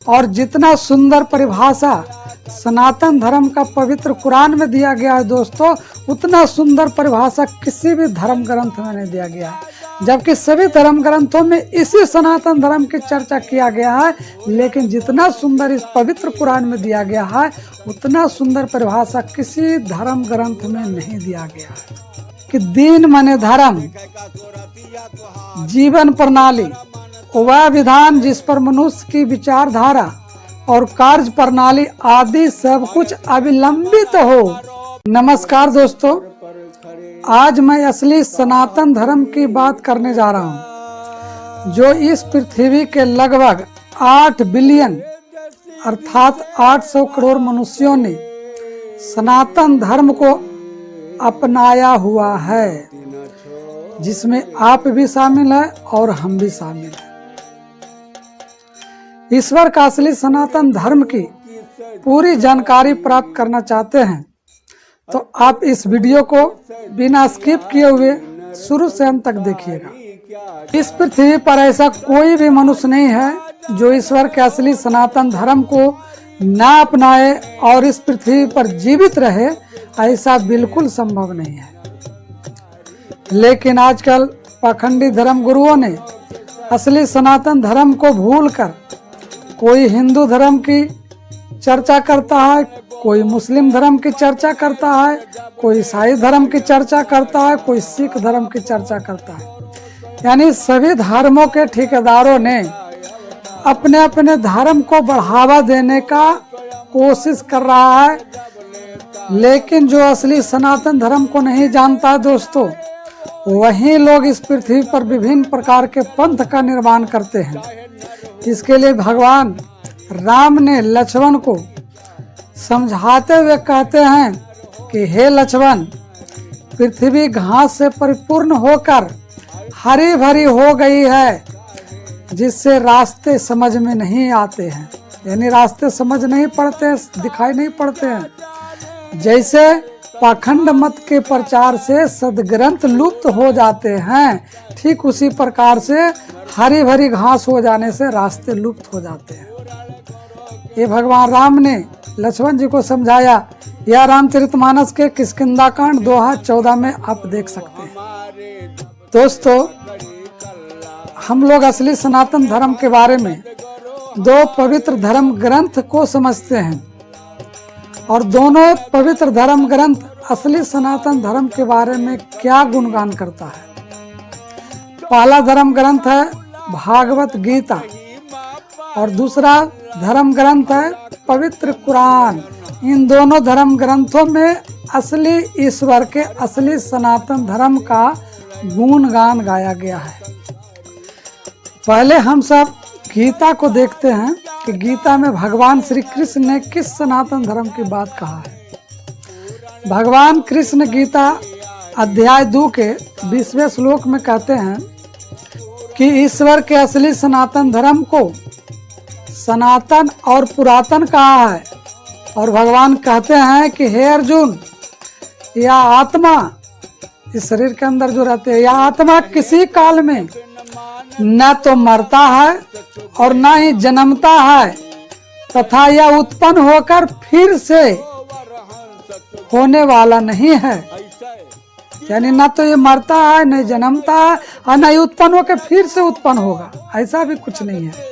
और जितना सुंदर परिभाषा सनातन धर्म का पवित्र कुरान में दिया गया है दोस्तों, उतना सुंदर परिभाषा किसी भी धर्म ग्रंथ में नहीं दिया गया है। जबकि सभी धर्म ग्रंथों में इसी सनातन धर्म की चर्चा किया गया है, लेकिन जितना सुंदर इस पवित्र कुरान में दिया गया है उतना सुंदर परिभाषा किसी धर्म ग्रंथ में नहीं दिया गया है। कि दीन माने धर्म, जीवन प्रणाली, वह विधान जिस पर मनुष्य की विचारधारा और कार्य प्रणाली आदि सब कुछ अविलंबित हो। नमस्कार दोस्तों, आज मैं असली सनातन धर्म की बात करने जा रहा हूँ, जो इस पृथ्वी के लगभग 8 बिलियन अर्थात 800 करोड़ मनुष्यों ने सनातन धर्म को अपनाया हुआ है, जिसमें आप भी शामिल हैं और हम भी शामिल हैं। ईश्वर का असली सनातन धर्म की पूरी जानकारी प्राप्त करना चाहते हैं तो आप इस वीडियो को बिना स्किप किए हुए शुरू से अंत तक देखिएगा। इस पृथ्वी पर ऐसा कोई भी मनुष्य नहीं है जो ईश्वर के असली सनातन धर्म को ना अपनाए और इस पृथ्वी पर जीवित रहे, ऐसा बिल्कुल संभव नहीं है। लेकिन आजकल पाखंडी धर्म गुरुओं ने असली सनातन धर्म को भूलकर कोई हिंदू धर्म की चर्चा करता है, कोई मुस्लिम धर्म की चर्चा करता है, कोई ईसाई धर्म की चर्चा करता है, कोई सिख धर्म की चर्चा करता है। यानी सभी धर्मों के ठेकेदारों ने अपने अपने धर्म को बढ़ावा देने का कोशिश कर रहा है, लेकिन जो असली सनातन धर्म को नहीं जानता है दोस्तों, वही लोग इस पृथ्वी पर विभिन्न प्रकार के पंथ का निर्माण करते हैं। इसके लिए भगवान राम ने लक्ष्मण को समझाते हुए कहते हैं कि हे लक्ष्मण, पृथ्वी घास से परिपूर्ण होकर हरी भरी हो गई है, जिससे रास्ते समझ में नहीं आते हैं। यानी रास्ते समझ नहीं पड़ते, दिखाई नहीं पड़ते हैं। जैसे पाखंड मत के प्रचार से सदग्रंथ लुप्त हो जाते हैं, ठीक उसी प्रकार से हरी भरी घास हो जाने से रास्ते लुप्त हो जाते हैं। ये भगवान राम ने लक्ष्मण जी को समझाया। यह रामचरितमानस के किष्किंधा कांड दोहा 14 में आप देख सकते हैं। दोस्तों, हम लोग असली सनातन धर्म के बारे में 2 पवित्र धर्म ग्रंथ को समझते हैं, और दोनों पवित्र धर्म ग्रंथ असली सनातन धर्म के बारे में क्या गुणगान करता है। पहला धर्म ग्रंथ है भागवत गीता और दूसरा धर्म ग्रंथ है पवित्र कुरान। इन दोनों धर्म ग्रंथों में असली ईश्वर के असली सनातन धर्म का गुणगान गाया गया है। पहले हम सब गीता को देखते हैं कि गीता में भगवान श्री कृष्ण ने किस सनातन धर्म की बात कहा है। भगवान कृष्ण गीता अध्याय 2 के 20वें श्लोक में कहते हैं कि ईश्वर के असली सनातन धर्म को सनातन और पुरातन कहा है, और भगवान कहते हैं कि हे अर्जुन, यह आत्मा इस शरीर के अंदर जो रहते हैं, यह आत्मा किसी काल में न तो मरता है और न ही जन्मता है, तथा यह उत्पन्न होकर फिर से होने वाला नहीं है। यानी न तो ये मरता है, न जन्मता है, और न ही उत्पन्न होकर फिर से उत्पन्न होगा, ऐसा भी कुछ नहीं है।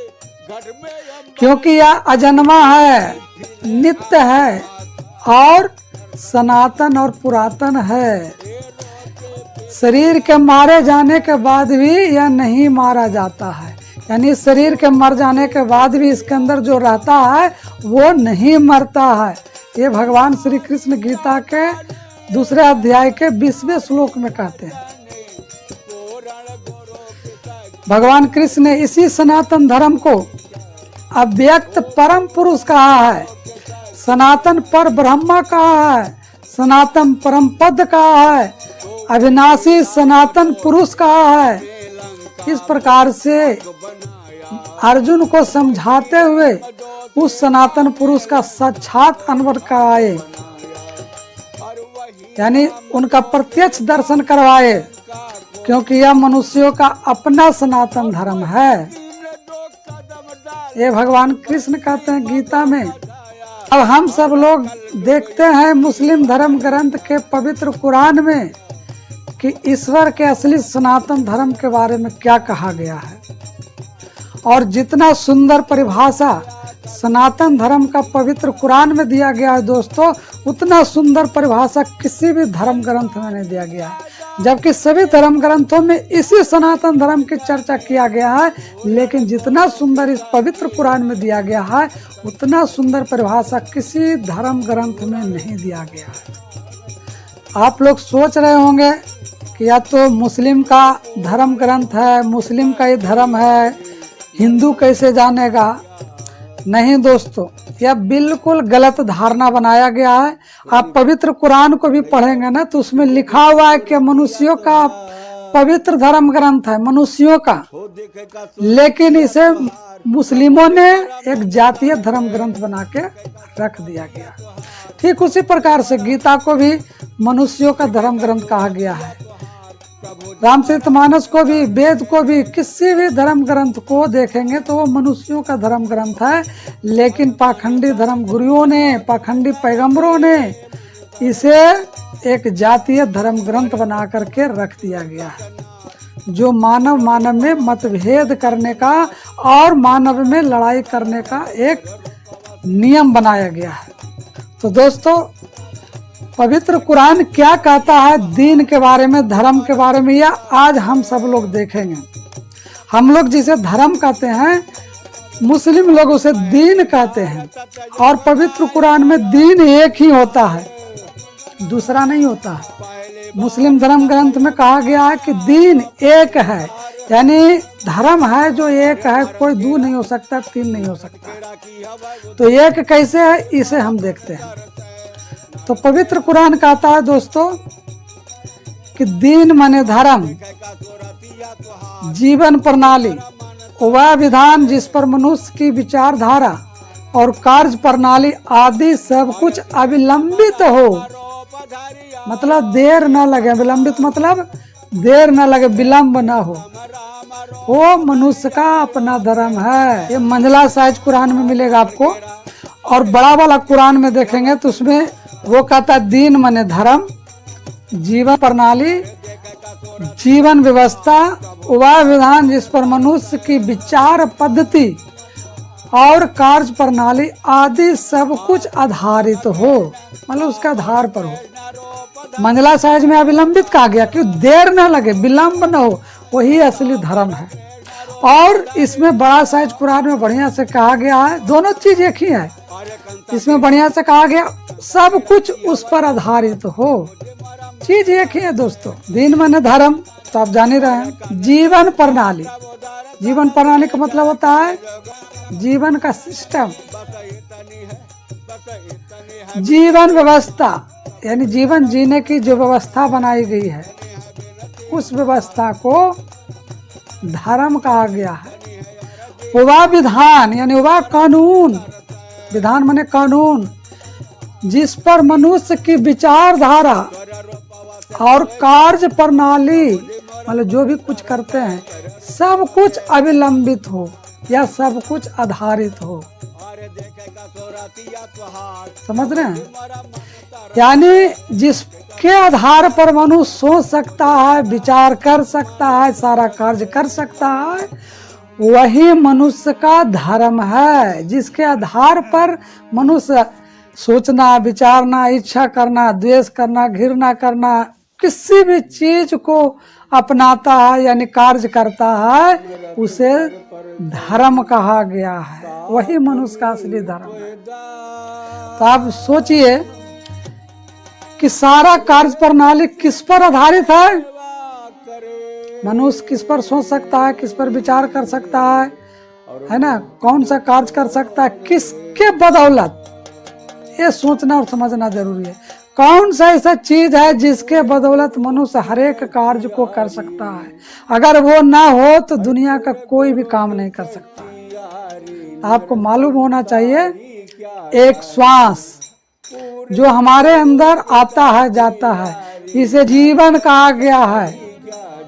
क्योंकि यह अजन्मा है, नित्य है और सनातन और पुरातन है। शरीर के मारे जाने के बाद भी यह नहीं मारा जाता है। यानी शरीर के मर जाने के बाद भी इसके अंदर जो रहता है वो नहीं मरता है। ये भगवान श्री कृष्ण गीता के 2 अध्याय के 20वें श्लोक में कहते हैं। भगवान कृष्ण ने इसी सनातन धर्म को अव्यक्त परम पुरुष कहा है, सनातन पर ब्रह्मा कहा है, सनातन परम पद कहा है, अविनाशी सनातन पुरुष कहा है। इस प्रकार से अर्जुन को समझाते हुए उस सनातन पुरुष का साक्षात अनुभव कराए, यानी उनका प्रत्यक्ष दर्शन करवाए, क्योंकि यह मनुष्यों का अपना सनातन धर्म है। ये भगवान कृष्ण कहते हैं गीता में। अब हम सब लोग देखते हैं मुस्लिम धर्म ग्रंथ के पवित्र कुरान में कि ईश्वर के असली सनातन धर्म के बारे में क्या कहा गया है। और जितना सुंदर परिभाषा सनातन धर्म का पवित्र कुरान में दिया गया है दोस्तों, उतना सुंदर परिभाषा किसी भी धर्म ग्रंथ में नहीं दिया गया है। जबकि सभी धर्म ग्रंथों में इसी सनातन धर्म की चर्चा किया गया है, लेकिन जितना सुंदर इस पवित्र कुरान में दिया गया है उतना सुंदर परिभाषा किसी धर्म ग्रंथ में नहीं दिया गया है। आप लोग सोच रहे होंगे कि या तो मुस्लिम का धर्म ग्रंथ है, मुस्लिम का ही धर्म है, हिंदू कैसे जानेगा। नहीं दोस्तों, यह बिल्कुल गलत धारणा बनाया गया है। आप पवित्र कुरान को भी पढ़ेंगे ना तो उसमें लिखा हुआ है कि मनुष्यों का पवित्र धर्म ग्रंथ है, मनुष्यों का, लेकिन इसे मुस्लिमों ने एक जातीय धर्म ग्रंथ बना के रख दिया गया। ठीक उसी प्रकार से गीता को भी मनुष्यों का धर्म ग्रंथ कहा गया है। रामचरितमानस को भी, वेद को भी, किसी भी धर्म ग्रंथ को देखेंगे तो वो मनुष्यों का धर्म ग्रंथ है, लेकिन पाखंडी धर्म गुरुओं ने, पाखंडी पैगंबरों ने इसे एक जातीय धर्म ग्रंथ बना करके रख दिया गया है, जो मानव में मतभेद करने का और मानव में लड़ाई करने का एक नियम बनाया गया है। तो दोस्तों, पवित्र कुरान क्या कहता है दीन के बारे में, धर्म के बारे में, या आज हम सब लोग देखेंगे। हम लोग जिसे धर्म कहते हैं, मुस्लिम लोग उसे दीन कहते हैं। और पवित्र कुरान में दीन एक ही होता है, दूसरा नहीं होता है। मुस्लिम धर्म ग्रंथ में कहा गया है कि दीन एक है, यानी धर्म है जो एक है, कोई दो नहीं हो सकता, तीन नहीं हो सकता। तो एक कैसे है इसे हम देखते हैं। तो पवित्र कुरान कहता है दोस्तों कि दीन माने धर्म, जीवन प्रणाली, वह विधान जिस पर मनुष्य की विचारधारा और कार्य प्रणाली आदि सब कुछ अविलंबित हो, मतलब देर न लगे। विलंबित मतलब देर न लगे, विलंब न हो, वो मनुष्य का अपना धर्म है। ये मंझला साइज कुरान में मिलेगा आपको। और बड़ा वाला कुरान में देखेंगे तो उसमें वो कहता है दीन माने धर्म, जीवन प्रणाली, जीवन व्यवस्था, वह विधान जिस पर मनुष्य की विचार पद्धति और कार्य प्रणाली आदि सब कुछ आधारित हो, मतलब उसका आधार पर हो। मंझला साइज में अविलंबित कहा गया कि देर न लगे, विलंब न हो, वही असली धर्म है। और इसमें बड़ा साइज कुरान में बढ़िया से कहा गया है, दोनों चीज एक ही है। इसमें बढ़िया से कहा गया सब कुछ उस पर आधारित हो, चीज एक ही है दोस्तों। दीन माने धर्म तो आप जान ही रहे हैं। जीवन प्रणाली, जीवन प्रणाली का मतलब होता है जीवन का सिस्टम। जीवन व्यवस्था यानी जीवन जीने की जो व्यवस्था बनाई गई है, उस व्यवस्था को धर्म कहा गया है। वह विधान यानी वह कानून, विधान माने कानून, जिस पर मनुष्य की विचारधारा और कार्य प्रणाली, मतलब जो भी कुछ करते हैं सब कुछ अविलंबित हो या सब कुछ आधारित हो। समझ रहे हैं? यानी जिसके आधार पर मनुष्य सोच सकता है, विचार कर सकता है, सारा कार्य कर सकता है, वही मनुष्य का धर्म है। जिसके आधार पर मनुष्य सोचना, विचारना, इच्छा करना, द्वेष करना, घृणा करना, किसी भी चीज को अपनाता है यानी कार्य करता है, उसे धर्म कहा गया है। वही मनुष्य का असली धर्म है। तो आप सोचिए कि सारा कार्य प्रणाली किस पर आधारित है? मनुष्य किस पर सोच सकता है, किस पर विचार कर सकता है ना, कौन सा कार्य कर सकता है, किसके बदौलत, ये सोचना और समझना जरूरी है। कौन सा ऐसा चीज है जिसके बदौलत मनुष्य हर एक कार्य को कर सकता है? अगर वो ना हो तो दुनिया का कोई भी काम नहीं कर सकता। आपको मालूम होना चाहिए, एक श्वास जो हमारे अंदर आता है जाता है, इसे जीवन कहा गया है।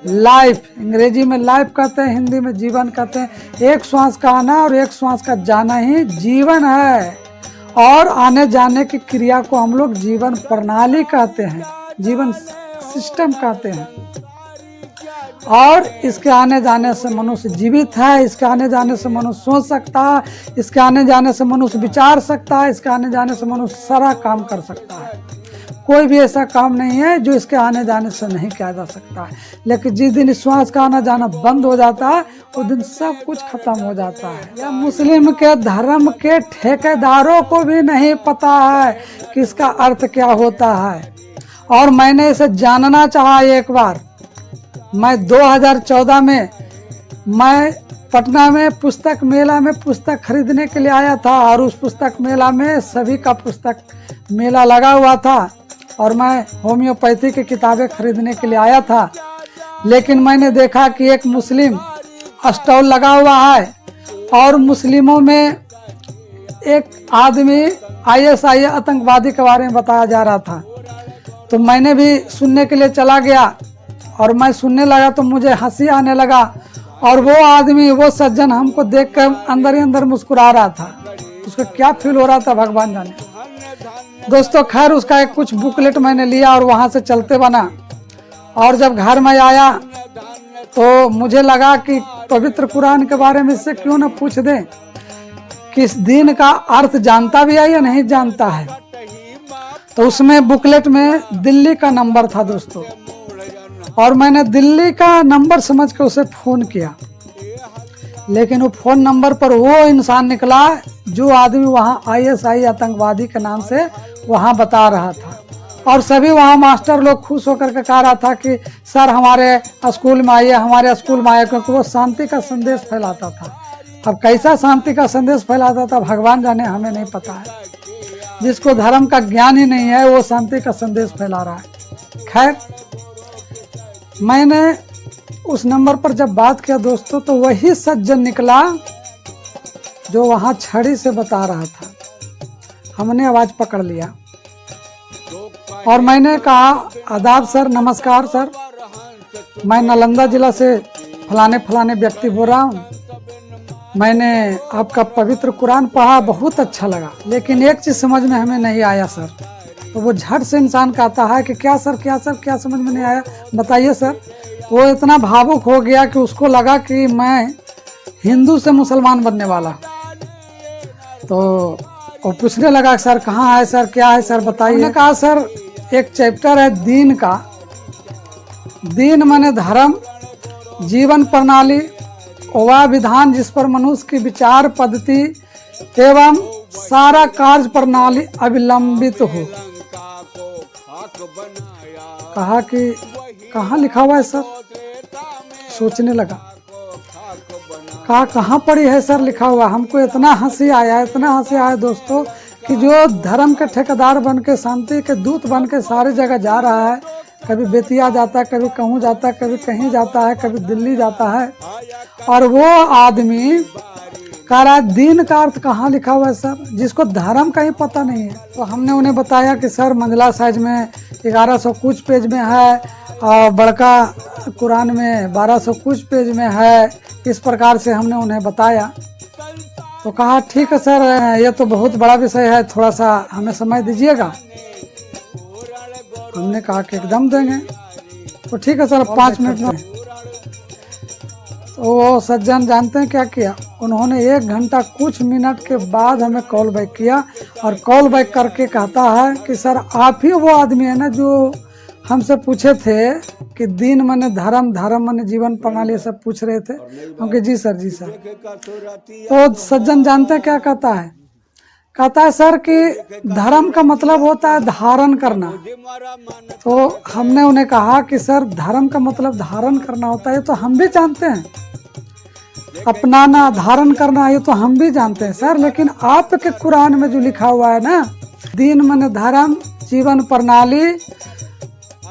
लाइफ, अंग्रेजी में लाइफ कहते हैं, हिंदी में जीवन कहते हैं। एक श्वास का आना और एक श्वास का जाना ही जीवन है, और आने जाने की क्रिया को हम लोग जीवन प्रणाली कहते हैं, जीवन सिस्टम कहते हैं। और इसके आने जाने से मनुष्य जीवित है, इसके आने जाने से मनुष्य सोच सकता है, इसके आने जाने से मनुष्य विचार सकता है, इसके आने जाने से मनुष्य सारा काम कर सकता है। कोई भी ऐसा काम नहीं है जो इसके आने जाने से नहीं किया जा सकता है। लेकिन जिस दिन श्वास का आना जाना बंद हो जाता है उस दिन सब कुछ खत्म हो जाता है। या मुस्लिम के धर्म के ठेकेदारों को भी नहीं पता है कि इसका अर्थ क्या होता है। और मैंने इसे जानना चाहा एक बार। मैं 2014 में मैं पटना में पुस्तक मेला में पुस्तक खरीदने के लिए आया था, और उस पुस्तक मेला में सभी का पुस्तक मेला लगा हुआ था, और मैं होम्योपैथी की किताबें खरीदने के लिए आया था। लेकिन मैंने देखा कि एक मुस्लिम स्टॉल लगा हुआ है, और मुस्लिमों में एक आदमी ISI आतंकवादी के बारे में बताया जा रहा था। तो मैंने भी सुनने के लिए चला गया, और मैं सुनने लगा तो मुझे हंसी आने लगा, और वो आदमी, वो सज्जन हमको देख कर अंदर ही अंदर मुस्कुरा रहा था। उसको क्या फील हो रहा था भगवान जाने। दोस्तों खैर उसका एक कुछ बुकलेट मैंने लिया और वहाँ से चलते बना, और जब घर में आया तो मुझे लगा कि पवित्र कुरान के बारे में इससे क्यों ना पूछ दें कि इस दिन का अर्थ जानता भी है या नहीं जानता है। तो उसमें बुकलेट में दिल्ली का नंबर था दोस्तों, और मैंने दिल्ली का नंबर समझ के उसे फ़ोन किया। लेकिन वो फ़ोन नंबर पर वो इंसान निकला जो आदमी वहाँ ISI आतंकवादी के नाम से वहाँ बता रहा था। और सभी वहाँ मास्टर लोग खुश होकर के कह रहा था कि सर हमारे स्कूल में आइए, हमारे स्कूल में आइए, क्योंकि वो शांति का संदेश फैलाता था। अब कैसा शांति का संदेश फैलाता था भगवान जाने, हमें नहीं पता है। जिसको धर्म का ज्ञान ही नहीं है वो शांति का संदेश फैला रहा है। खैर मैंने उस नंबर पर जब बात किया दोस्तों, तो वही सज्जन निकला जो वहाँ छड़ी से बता रहा था। हमने आवाज़ पकड़ लिया और मैंने कहा आदाब सर, नमस्कार सर, मैं नालंदा जिला से फलाने फलाने व्यक्ति बोल रहा हूँ। मैंने आपका पवित्र कुरान पढ़ा, बहुत अच्छा लगा, लेकिन एक चीज़ समझ में हमें नहीं आया सर। तो वो झट से इंसान कहता है कि क्या सर, क्या सर, क्या समझ में नहीं आया, बताइए सर। वो इतना भावुक हो गया कि उसको लगा कि मैं हिंदू से मुसलमान बनने वाला। तो वो पूछने लगा सर कहाँ है सर, क्या है सर, बताइए। मैंने कहा सर एक चैप्टर है दीन का, दीन माने धर्म, जीवन प्रणाली, वह विधान जिस पर मनुष्य की विचार पद्धति एवं सारा कार्य प्रणाली अविलंबित हो। कहा कि कहाँ लिखा हुआ है सर, सोचने लगा, कहा कहाँ पढ़ी है सर लिखा हुआ। हमको इतना हंसी आया, इतना हंसी आया दोस्तों कि जो धर्म के ठेकेदार बन के, शांति के दूत बन के सारी जगह जा रहा है, कभी बेतिया जाता है, कभी कहूँ जाता है, कभी कहीं जाता है, कभी दिल्ली जाता है, और वो आदमी कह रहा है दीन का अर्थ कहाँ लिखा हुआ है सर, जिसको धर्म का ही पता नहीं है। तो हमने उन्हें बताया कि सर मंझला साइज में 1100 कुछ पेज में है, और बड़का कुरान में 1200 कुछ पेज में है। इस प्रकार से हमने उन्हें बताया। तो कहा ठीक है सर, ये तो बहुत बड़ा विषय है, थोड़ा सा हमें समय दीजिएगा। हमने कहा कि एकदम देंगे। तो ठीक है सर, 5 मिनट में। तो वो सज्जन जानते हैं क्या किया, उन्होंने 1 घंटा कुछ मिनट के बाद हमें कॉल बैक किया, और कॉल बैक करके कहता है कि सर आप ही वो आदमी है ना जो हमसे पूछे थे कि दीन माने धर्म, धर्म माने जीवन प्रणाली, सब पूछ रहे थे। क्योंकि जी सर, जी सर। तो सज्जन जानते हैं क्या कहता है, कहता है सर कि धर्म का मतलब होता है धारण करना। तो हमने उन्हें कहा कि सर धर्म का मतलब धारण करना होता है, तो हम भी जानते हैं, अपनाना, धारण करना, ये तो हम भी जानते हैं सर, लेकिन आपके कुरान में जो लिखा हुआ है ना, दीन माने धर्म, जीवन प्रणाली,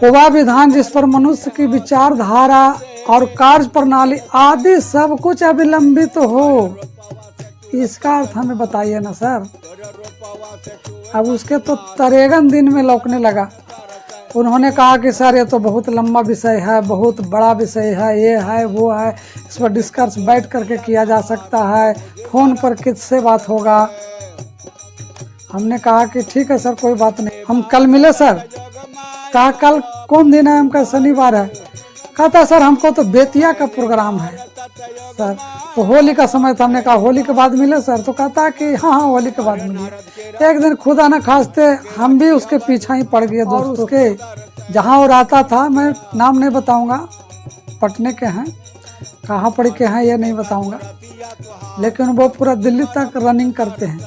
वह विधान जिस पर मनुष्य की विचारधारा और कार्य प्रणाली आदि सब कुछ अविलंबित हो, इसका अर्थ हमें बताइए ना सर। अब उसके तो तरेगन दिन में लौकने लगा। उन्होंने कहा कि सर ये तो बहुत लंबा विषय है, बहुत बड़ा विषय है, ये है वो है, इस पर डिस्कस बैठ करके किया जा सकता है, फ़ोन पर किससे बात होगा। हमने कहा कि ठीक है सर, कोई बात नहीं, हम कल मिले सर। कहा कल कौन दिन है? हम कहा शनिवार है। कहता सर हमको तो बेतिया का प्रोग्राम है सर, तो होली का समय था। हमने कहा होली के बाद मिले सर? तो कहता कि हाँ हाँ होली के बाद मिले। एक दिन खुदा न खास्ते हम भी उसके पीछा ही पड़ गए दोस्तों। उसके जहाँ वो रहता था, मैं नाम नहीं बताऊंगा, पटने के हैं, कहाँ पढ़ के हैं ये नहीं बताऊंगा, लेकिन वो पूरा दिल्ली तक रनिंग करते हैं,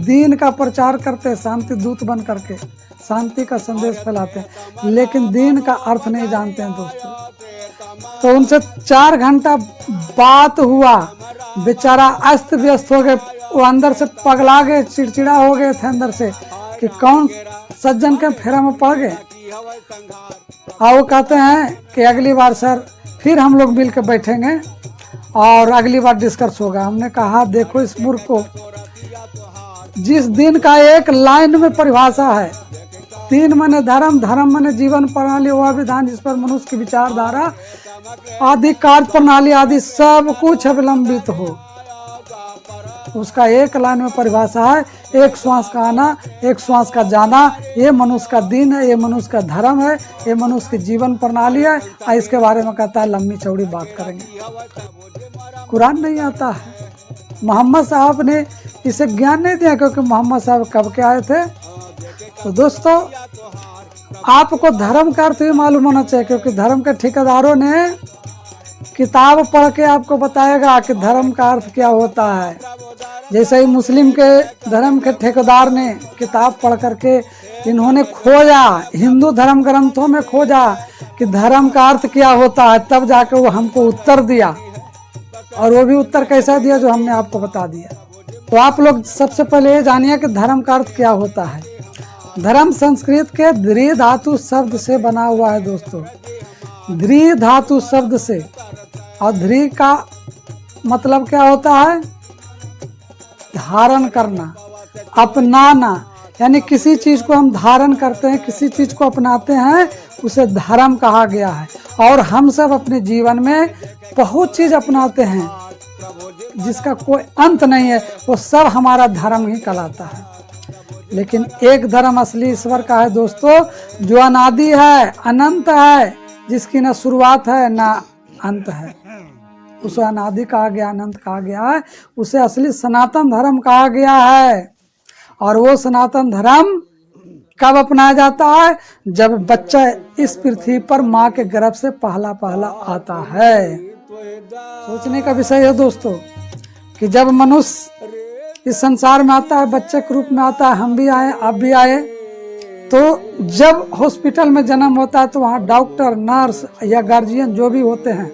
दीन का प्रचार करते हैं, शांति दूत बन करके शांति का संदेश फैलाते हैं, लेकिन दीन का अर्थ नहीं जानते हैं दोस्तों। तो उनसे 4 घंटा बात हुआ, बेचारा अस्त व्यस्त हो गए, वो अंदर से पगला गए, चिड़चिड़ा हो गए थे अंदर से कि कौन सज्जन के फेरा में पड़ गए। और वो कहते हैं कि अगली बार सर फिर हम लोग मिल के बैठेंगे और अगली बार डिस्कस होगा। हमने कहा देखो इस मूर्ख को, जिस दिन का एक लाइन में परिभाषा है, 3 माने धर्म, धर्म माने जीवन प्रणाली, वह विधान जिस पर मनुष्य की विचारधारा आदि कार्य प्रणाली आदि सब कुछ अवलंबित हो, उसका एक लाइन में परिभाषा है, एक श्वास का आना, एक श्वास का जाना, ये मनुष्य का दिन है, ये मनुष्य का धर्म है, ये मनुष्य की जीवन प्रणाली है। और इसके बारे में कहता है लंबी चौड़ी बात करेंगे। कुरान नहीं आता है, मोहम्मद साहब ने इसे ज्ञान नहीं दिया, क्योंकि मोहम्मद साहब कब के आए थे। तो दोस्तों आपको धर्म का अर्थ भी मालूम होना चाहिए, क्योंकि धर्म के ठेकेदारों ने किताब पढ़ के आपको बताएगा कि धर्म का अर्थ क्या होता है। जैसे ही मुस्लिम के धर्म के ठेकेदार ने किताब पढ़ करके इन्होंने खोजा, हिंदू धर्म ग्रंथों में खोजा कि धर्म का अर्थ क्या होता है, तब जाके वो हमको उत्तर दिया। और वो भी उत्तर कैसा दिया जो हमने आपको बता दिया। तो आप लोग सबसे पहले ये जानिए कि धर्म का अर्थ क्या होता है। धर्म संस्कृत के द्रि धातु शब्द से बना हुआ है दोस्तों, द्रि धातु शब्द से। और ध्री का मतलब क्या होता है? धारण करना, अपनाना, यानी किसी चीज को हम धारण करते हैं, किसी चीज को अपनाते हैं, उसे धर्म कहा गया है। और हम सब अपने जीवन में बहुत चीज अपनाते हैं जिसका कोई अंत नहीं है, वो सब हमारा धर्म ही कहलाता है। लेकिन एक धर्म असली ईश्वर का है दोस्तों, जो अनादि है, अनंत है, जिसकी न शुरुआत है न अंत है, उसे अनादि कहा गया, अनंत कहा गया है, उसे असली सनातन धर्म कहा गया है। और वो सनातन धर्म कब अपनाया जाता है? जब बच्चा इस पृथ्वी पर माँ के गर्भ से पहला पहला आता है। सोचने का विषय है दोस्तों कि जब मनुष्य इस संसार में आता है, बच्चे के रूप में आता है, हम भी आए, आप भी आए, तो जब हॉस्पिटल में जन्म होता है तो वहाँ डॉक्टर, नर्स या गार्जियन जो भी होते हैं,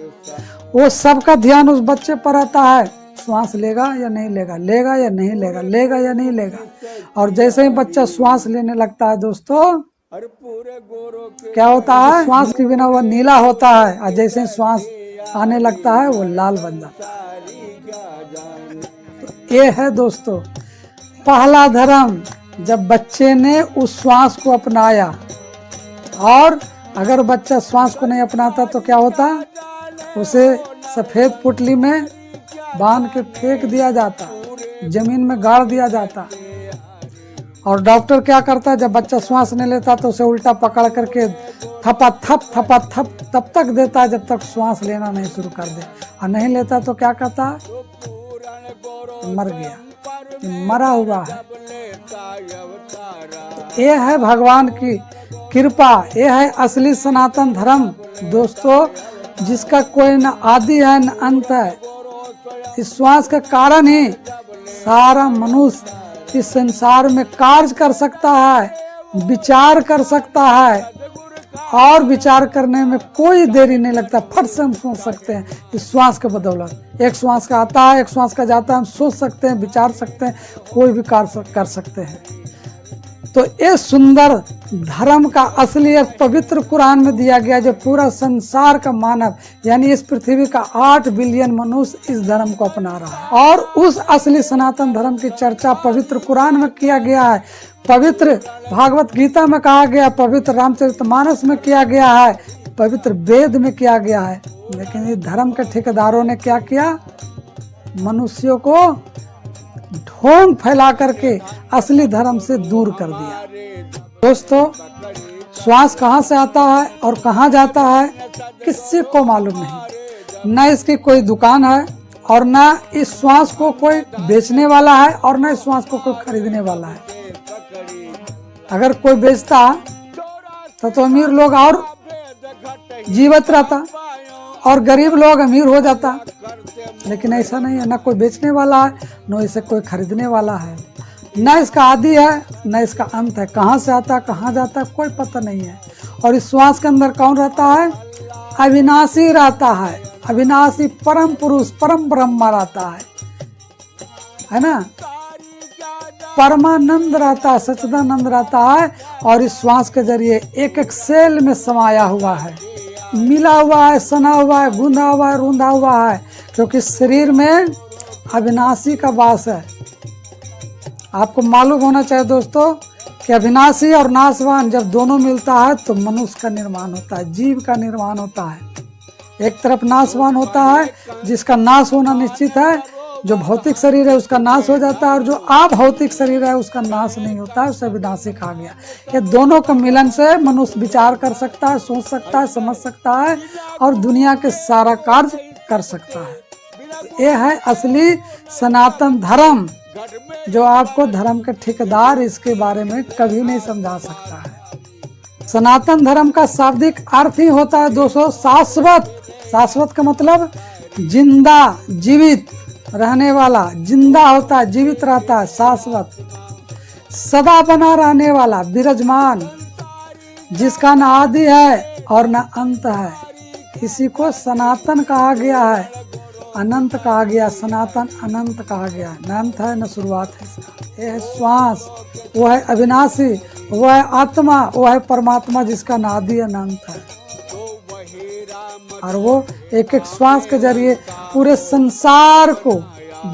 वो सबका ध्यान उस बच्चे पर रहता है, श्वास लेगा या नहीं लेगा, लेगा या नहीं लेगा, लेगा या नहीं लेगा। और जैसे ही बच्चा श्वास लेने लगता है दोस्तों, क्या होता है? श्वास के बिना वह नीला होता है, और जैसे ही श्वास आने लगता है वो लाल बन जाता है। तो ये है दोस्तों पहला धर्म, जब बच्चे ने उस श्वास को अपनाया। और अगर बच्चा श्वास को नहीं अपनाता तो क्या होता? उसे सफेद पुतली में बांध के फेंक दिया जाता, जमीन में गाड़ दिया जाता। और डॉक्टर क्या करता? जब बच्चा श्वास नहीं लेता तो उसे उल्टा पकड़ करके थपा थप तब तक देता जब तक श्वास लेना नहीं शुरू कर दे। और नहीं लेता तो क्या कहता? मर गया, मरा हुआ है। ये है भगवान की कृपा, ये है असली सनातन धर्म दोस्तों, जिसका कोई न आदि है न अंत है। इस श्वास के कारण ही सारा मनुष्य इस संसार में कार्य कर सकता है, विचार कर सकता है, और विचार करने में कोई देरी नहीं लगता, फट से हम सोच सकते हैं इस श्वास के बदौलत। एक श्वास का आता है, एक श्वास का जाता है, हम सोच सकते हैं, विचार सकते हैं, कोई भी कार्य कर सकते हैं। तो ये सुंदर धर्म का असलियत पवित्र कुरान में दिया गया, जो पूरा संसार का मानव यानी इस पृथ्वी का 8 बिलियन मनुष्य इस धर्म को अपना रहा है। और उस असली सनातन धर्म की चर्चा पवित्र कुरान में किया गया है, पवित्र भागवत गीता में कहा गया, पवित्र रामचरितमानस में किया गया है, पवित्र वेद में किया गया है। लेकिन इस धर्म के ठेकेदारों ने क्या किया, मनुष्यों को ढोंग फैला करके असली धर्म से दूर कर दिया। दोस्तों, श्वास कहाँ से आता है और कहाँ जाता है किसी को मालूम नहीं। न इसकी कोई दुकान है और न इस श्वास को कोई बेचने वाला है और न इस श्वास को कोई खरीदने वाला है। अगर कोई बेचता तो अमीर लोग और जीवित रहता और गरीब लोग अमीर हो जाता। लेकिन ऐसा नहीं है, न कोई बेचने वाला है न इसे कोई खरीदने वाला है, न इसका आदि है न इसका अंत है। कहाँ से आता है कहाँ जाता है कोई पता नहीं है। और इस श्वास के अंदर कौन रहता है, अविनाशी रहता है, अविनाशी परम पुरुष परम ब्रह्मा रहता है ना, परमानंद रहता है, सच्चिदानंद रहता है। और इस श्वास के जरिए एक एक सेल में समाया हुआ है, मिला हुआ है, सना हुआ है, गूंदा हुआ है, रूंधा हुआ है, क्योंकि शरीर में अविनाशी का वास है। आपको मालूम होना चाहिए दोस्तों कि अविनाशी और नाशवान जब दोनों मिलता है तो मनुष्य का निर्माण होता है, जीव का निर्माण होता है। एक तरफ नाशवान होता है जिसका नाश होना निश्चित है, जो भौतिक शरीर है उसका नाश हो जाता है, और जो अभौतिक शरीर है उसका नाश नहीं होता है, उसे विनाशी कहा गया। ये दोनों का मिलन से मनुष्य विचार कर सकता है, सोच सकता है, समझ सकता है और दुनिया के सारा कार्य कर सकता है। ये है असली सनातन धर्म, जो आपको धर्म के ठेकेदार इसके बारे में कभी नहीं समझा सकता है। सनातन धर्म का शाब्दिक अर्थ ही होता है दोस्तों शाश्वत। शाश्वत का मतलब जिंदा, जीवित रहने वाला, जिंदा होता है, जीवित रहता है, शाश्वत, सदा बना रहने वाला, विराजमान, जिसका न आदि है और न अंत है। इसी को सनातन कहा गया है, अनंत कहा गया, सनातन अनंत कहा गया। न अंत है न शुरुआत है इसका। यह है श्वास, वो है अविनाशी, वो है आत्मा, वो है परमात्मा जिसका न आदि है न अंत है। और वो एक एक श्वास के जरिए पूरे संसार को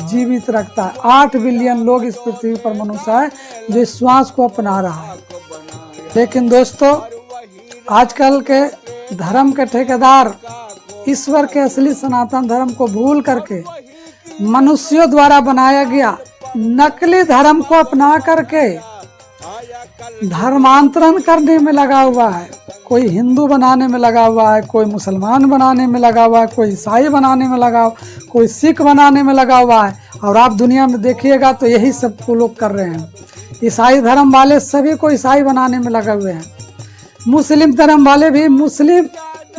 जीवित रखता है। 8 बिलियन लोग इस पृथ्वी पर मनुष्य है जो इस श्वास को अपना रहा है। लेकिन दोस्तों, आजकल के धर्म के ठेकेदार ईश्वर के असली सनातन धर्म को भूल करके मनुष्यों द्वारा बनाया गया नकली धर्म को अपना करके धर्मांतरण करने में लगा हुआ है। कोई हिंदू बनाने में लगा हुआ है, कोई मुसलमान बनाने में लगा हुआ है, कोई ईसाई बनाने में लगा हुआ, कोई सिख बनाने में लगा हुआ है। और आप दुनिया में देखिएगा तो यही सब को लोग कर रहे हैं। ईसाई धर्म वाले सभी को ईसाई बनाने में लगे हुए हैं, मुस्लिम धर्म वाले भी मुस्लिम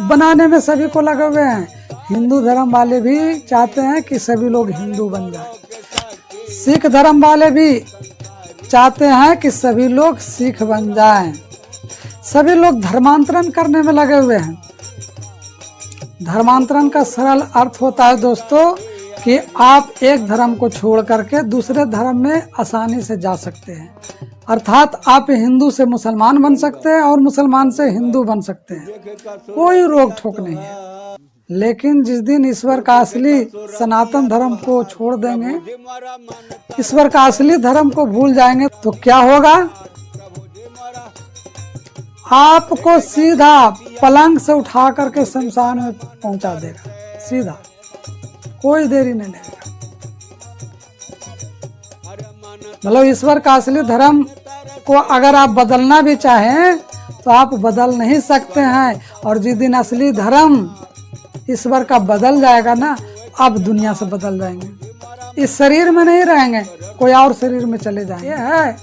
बनाने में सभी को लगे हुए हैं, हिंदू धर्म वाले भी चाहते हैं कि सभी लोग हिंदू बन जाए, सिख धर्म वाले भी चाहते हैं कि सभी लोग सिख बन जाएं। सभी लोग धर्मांतरण करने में लगे हुए हैं। धर्मांतरण का सरल अर्थ होता है दोस्तों कि आप एक धर्म को छोड़ करके दूसरे धर्म में आसानी से जा सकते हैं। अर्थात आप हिंदू से मुसलमान बन सकते हैं और मुसलमान से हिंदू बन सकते हैं, कोई रोक ठोक नहीं है। लेकिन जिस दिन ईश्वर का असली सनातन धर्म को छोड़ देंगे, ईश्वर का असली धर्म को भूल जाएंगे, तो क्या होगा, आपको सीधा पलंग से उठा करके शमशान में पहुंचा देगा, सीधा, कोई देरी नहीं लगेगा। मतलब ईश्वर का असली धर्म को अगर आप बदलना भी चाहें तो आप बदल नहीं सकते हैं। और जिस दिन असली धर्म ईश्वर का बदल जाएगा ना, आप दुनिया से बदल जाएंगे, इस शरीर में नहीं रहेंगे, कोई और शरीर में चले जाएंगे। ये है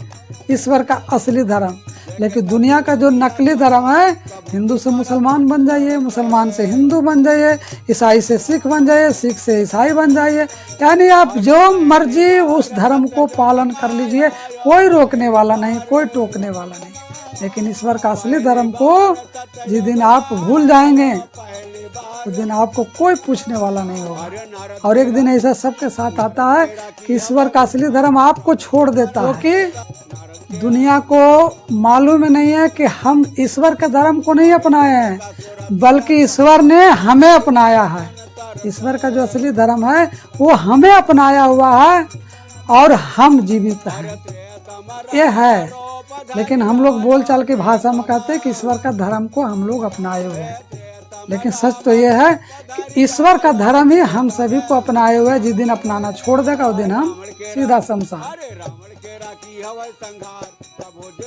ईश्वर का असली धर्म। लेकिन दुनिया का जो नकली धर्म है, हिंदू से मुसलमान बन जाइए, मुसलमान से हिंदू बन जाइए, ईसाई से सिख बन जाइए, सिख से ईसाई बन जाइए, यानी आप जो मर्जी उस धर्म को पालन कर लीजिए, कोई रोकने वाला नहीं, कोई टोकने वाला नहीं। लेकिन ईश्वर का असली धर्म को जिस दिन आप भूल जाएंगे, उस दिन आपको कोई पूछने वाला नहीं होगा। और एक दिन ऐसा सबके साथ आता है कि ईश्वर का असली धर्म आपको छोड़ देता है, क्योंकि दुनिया को मालूम नहीं है कि हम ईश्वर के धर्म को नहीं अपनाए हैं, बल्कि ईश्वर ने हमें अपनाया है। ईश्वर का जो असली धर्म है वो हमें अपनाया हुआ है और हम जीवित हैं, ये है। लेकिन हम लोग बोल चाल की भाषा में कहते हैं कि ईश्वर का धर्म को हम लोग अपनाए हुए हैं, लेकिन सच तो ये है कि ईश्वर का धर्म ही हम सभी को अपनाए हुए है। जिस दिन अपनाना छोड़ देगा उस दिन हम सीधा शमशान।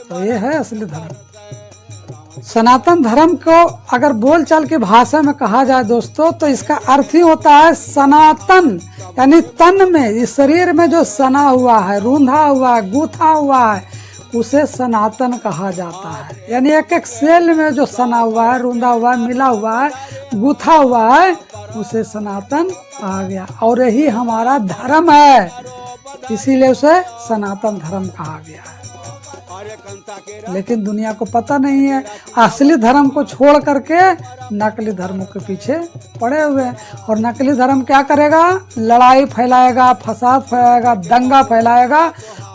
तो ये है असली धर्म। सनातन धर्म को अगर बोलचाल की भाषा में कहा जाए दोस्तों, तो इसका अर्थ ही होता है सनातन, यानी तन में, इस शरीर में जो सना हुआ है, रूंधा हुआ है, गूथा हुआ है, उसे सनातन कहा जाता है। यानी एक एक सेल में जो सना हुआ है, रूंधा हुआ है, मिला हुआ है, गूथा हुआ है, उसे सनातन कहा गया। और यही हमारा धर्म है, इसीलिए उसे सनातन धर्म कहा गया है। लेकिन दुनिया को पता नहीं है, असली धर्म को छोड़ करके नकली धर्मों के पीछे पड़े हुए हैं। और नकली धर्म क्या करेगा? लड़ाई फैलाएगा, फसाद फैलाएगा, दंगा फैलाएगा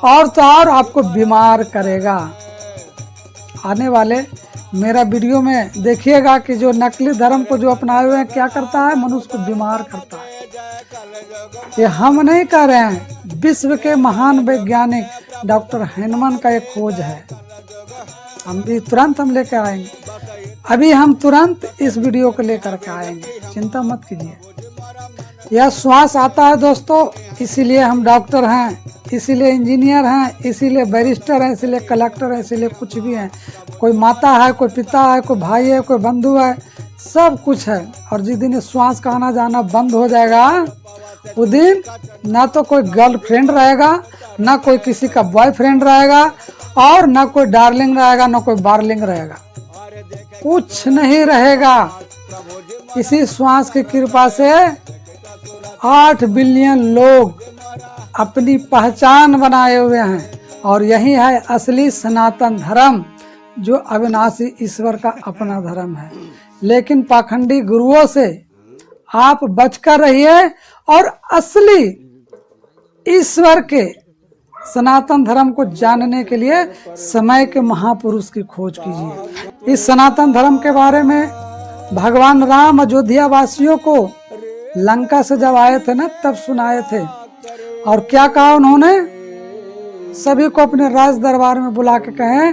और तो और आपको बीमार करेगा। आने वाले मेरा वीडियो में देखिएगा कि जो नकली धर्म को जो अपनाए हुए हैं क्या करता है, मनुष्य को बीमार करता है। ये हम नहीं कह रहे हैं, विश्व के महान वैज्ञानिक डॉक्टर हैनमन का एक खोज है। हम भी तुरंत हम लेकर आएंगे, अभी हम तुरंत इस वीडियो को लेकर के आएंगे, चिंता मत कीजिए। यह श्वास आता है दोस्तों, इसीलिए हम डॉक्टर हैं, इसीलिए इंजीनियर हैं, इसीलिए बैरिस्टर हैं, इसीलिए कलेक्टर हैं, इसीलिए कुछ भी हैं। कोई माता है, कोई पिता है, कोई भाई है, कोई बंधु है, सब कुछ है। और जिस दिन श्वास का आना जाना बंद हो जाएगा, उस दिन ना तो कोई गर्लफ्रेंड रहेगा, ना कोई किसी का बॉयफ्रेंड रहेगा, और ना कोई डार्लिंग रहेगा, ना कोई बार्लिंग रहेगा, कुछ नहीं रहेगा। इसी श्वास की कृपा से 8 बिलियन लोग अपनी पहचान बनाए हुए हैं। और यही है असली सनातन धर्म, जो अविनाशी ईश्वर का अपना धर्म है। लेकिन पाखंडी गुरुओं से आप बचकर रहिए और असली ईश्वर के सनातन धर्म को जानने के लिए समय के महापुरुष की खोज कीजिए। इस सनातन धर्म के बारे में भगवान राम अयोध्या वासियों को लंका से जब आए थे ना, तब सुनाए थे। और क्या कहा उन्होंने? सभी को अपने राज दरबार में बुला के कहे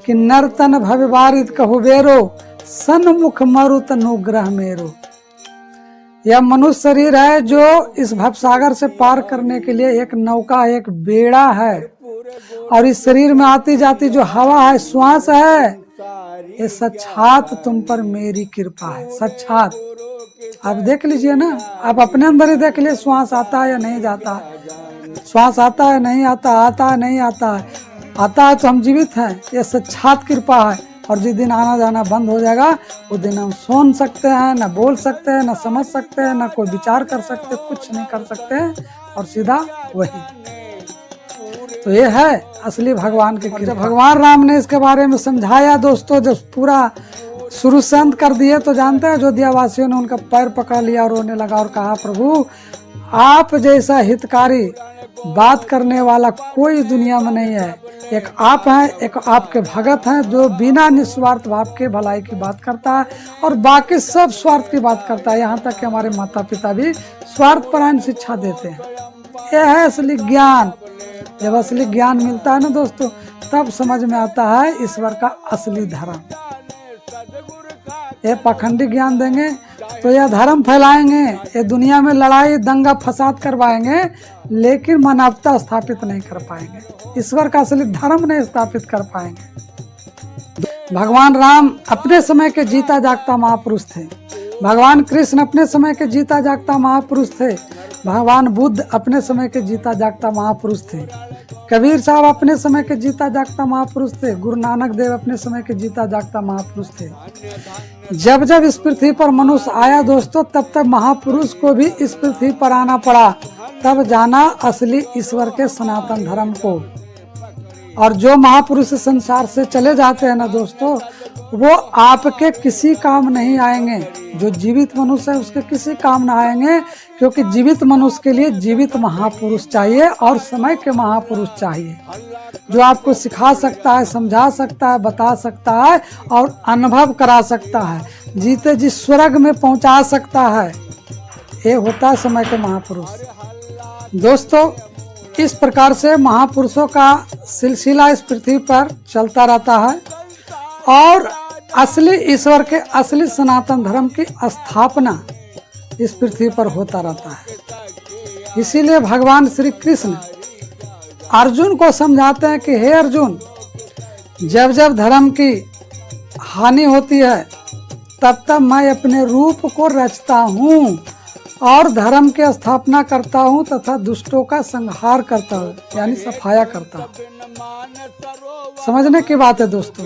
कि नर्तन भविवारित कहुबेरो, सन्मुख मरुत अनुग्रह मेरो। यह मनुष्य शरीर है जो इस भवसागर से पार करने के लिए एक नौका, एक बेड़ा है। और इस शरीर में आती जाती जो हवा है, श्वास है, ये सक्षात तुम पर मेरी कृपा है। सक्षात आप देख लीजिए ना, आप अपने अंदर ही देख लीजिए, श्वास आता है या नहीं जाता है, श्वास आता है नहीं आता, आता है नहीं आता है, आता है तो हम जीवित हैं, ये सक्षात कृपा है। और जिस दिन आना जाना बंद हो जाएगा, उस दिन हम सुन सकते हैं, ना बोल सकते हैं, ना समझ सकते हैं, ना कोई विचार कर सकते, कुछ नहीं कर सकते हैं, और सीधा वही। तो ये है असली भगवान की कृपा। भगवान राम ने इसके बारे में समझाया दोस्तों, जब पूरा शुरू से अंत कर दिए, तो जानते हैं अयोध्या वासियों ने उनका पैर पकड़ लिया और रोने लगा और कहा, प्रभु आप जैसा हितकारी बात करने वाला कोई दुनिया में नहीं है। एक आप हैं, एक आपके भगत हैं जो बिना निस्वार्थ भाव के भलाई की बात करता है और बाकी सब स्वार्थ की बात करता है। यहाँ तक कि हमारे माता पिता भी स्वार्थपरायण शिक्षा देते हैं। यह है असली ज्ञान। जब असली ज्ञान मिलता है ना दोस्तों, तब समझ में आता है ईश्वर का असली धर्म। ये पाखंडी ज्ञान देंगे तो यह धर्म फैलाएंगे, ये दुनिया में लड़ाई दंगा फसाद करवाएंगे, लेकिन मानवता स्थापित नहीं कर पाएंगे, ईश्वर का असली धर्म नहीं स्थापित कर पाएंगे। भगवान राम अपने समय के जीता जागता महापुरुष थे, भगवान कृष्ण अपने समय के जीता जागता महापुरुष थे, भगवान बुद्ध अपने समय के जीता जागता महापुरुष थे, कबीर साहब अपने समय के जीता जागता महापुरुष थे, गुरु नानक देव अपने समय के जीता जागता महापुरुष थे। जब जब इस पृथ्वी पर मनुष्य आया दोस्तों, तब तब महापुरुष को भी इस पृथ्वी पर आना पड़ा, तब जाना असली ईश्वर के सनातन धर्म को। और जो महापुरुष संसार से चले जाते हैं ना दोस्तों, वो आपके किसी काम नहीं आएंगे। जो जीवित मनुष्य है उसके किसी काम ना आएंगे, क्योंकि जीवित मनुष्य के लिए जीवित महापुरुष चाहिए और समय के महापुरुष चाहिए, जो आपको सिखा सकता है, समझा सकता है, बता सकता है और अनुभव करा सकता है, जीते जी स्वर्ग में पहुंचा सकता है। ये होता है समय के महापुरुष। दोस्तों, इस प्रकार से महापुरुषों का सिलसिला इस पृथ्वी पर चलता रहता है और असली ईश्वर के, असली सनातन धर्म की स्थापना इस पृथ्वी पर होता रहता है। इसीलिए भगवान श्री कृष्ण अर्जुन को समझाते हैं कि हे अर्जुन, जब जब धर्म की हानि होती है तब तब मैं अपने रूप को रचता हूँ और धर्म की स्थापना करता हूँ तथा दुष्टों का संहार करता हूँ, यानी सफाया करता हूँ। समझने की बात है दोस्तों।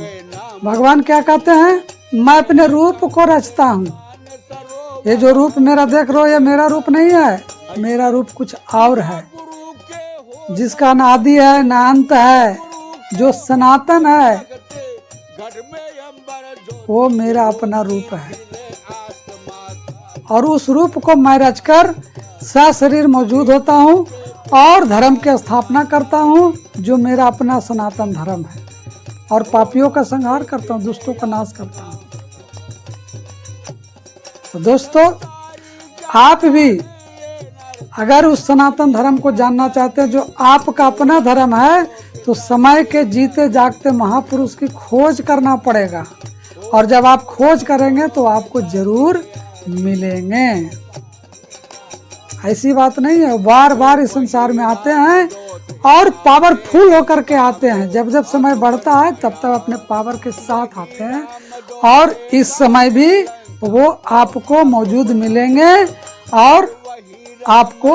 भगवान क्या कहते हैं? मैं अपने रूप को रचता हूँ। ये जो रूप मेरा देख रहे हो, ये मेरा रूप नहीं है, मेरा रूप कुछ और है, जिसका ना आदि है ना अंत है, जो सनातन है, वो मेरा अपना रूप है। और उस रूप को मैं रचकर सशरीर मौजूद होता हूँ और धर्म की स्थापना करता हूँ, जो मेरा अपना सनातन धर्म है, और पापियों का संहार करता हूँ, दुष्टों का नाश करता हूँ। तो दोस्तों, आप भी अगर उस सनातन धर्म को जानना चाहते हैं जो आपका अपना धर्म है, तो समय के जीते जागते महापुरुष की खोज करना पड़ेगा, और जब आप खोज करेंगे तो आपको जरूर मिलेंगे। ऐसी बात नहीं है, बार बार इस संसार में आते हैं और पावरफुल होकर के आते हैं। जब जब समय बढ़ता है तब तब अपने पावर के साथ आते हैं, और इस समय भी वो आपको मौजूद मिलेंगे और आपको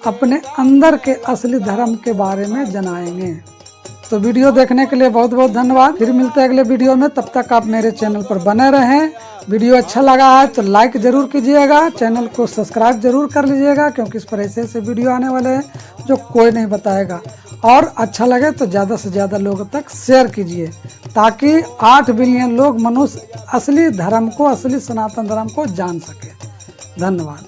अपने अंदर के असली धर्म के बारे में जनाएंगे। तो वीडियो देखने के लिए बहुत बहुत धन्यवाद। फिर मिलते हैं अगले वीडियो में, तब तक आप मेरे चैनल पर बने रहें। वीडियो अच्छा लगा है तो लाइक जरूर कीजिएगा, चैनल को सब्सक्राइब जरूर कर लीजिएगा, क्योंकि इस पर ऐसे ऐसे वीडियो आने वाले हैं जो कोई नहीं बताएगा। और अच्छा लगे तो ज़्यादा से ज़्यादा लोगों तक शेयर कीजिए, ताकि 8 बिलियन लोग मनुष्य असली धर्म को, असली सनातन धर्म को जान सके। धन्यवाद।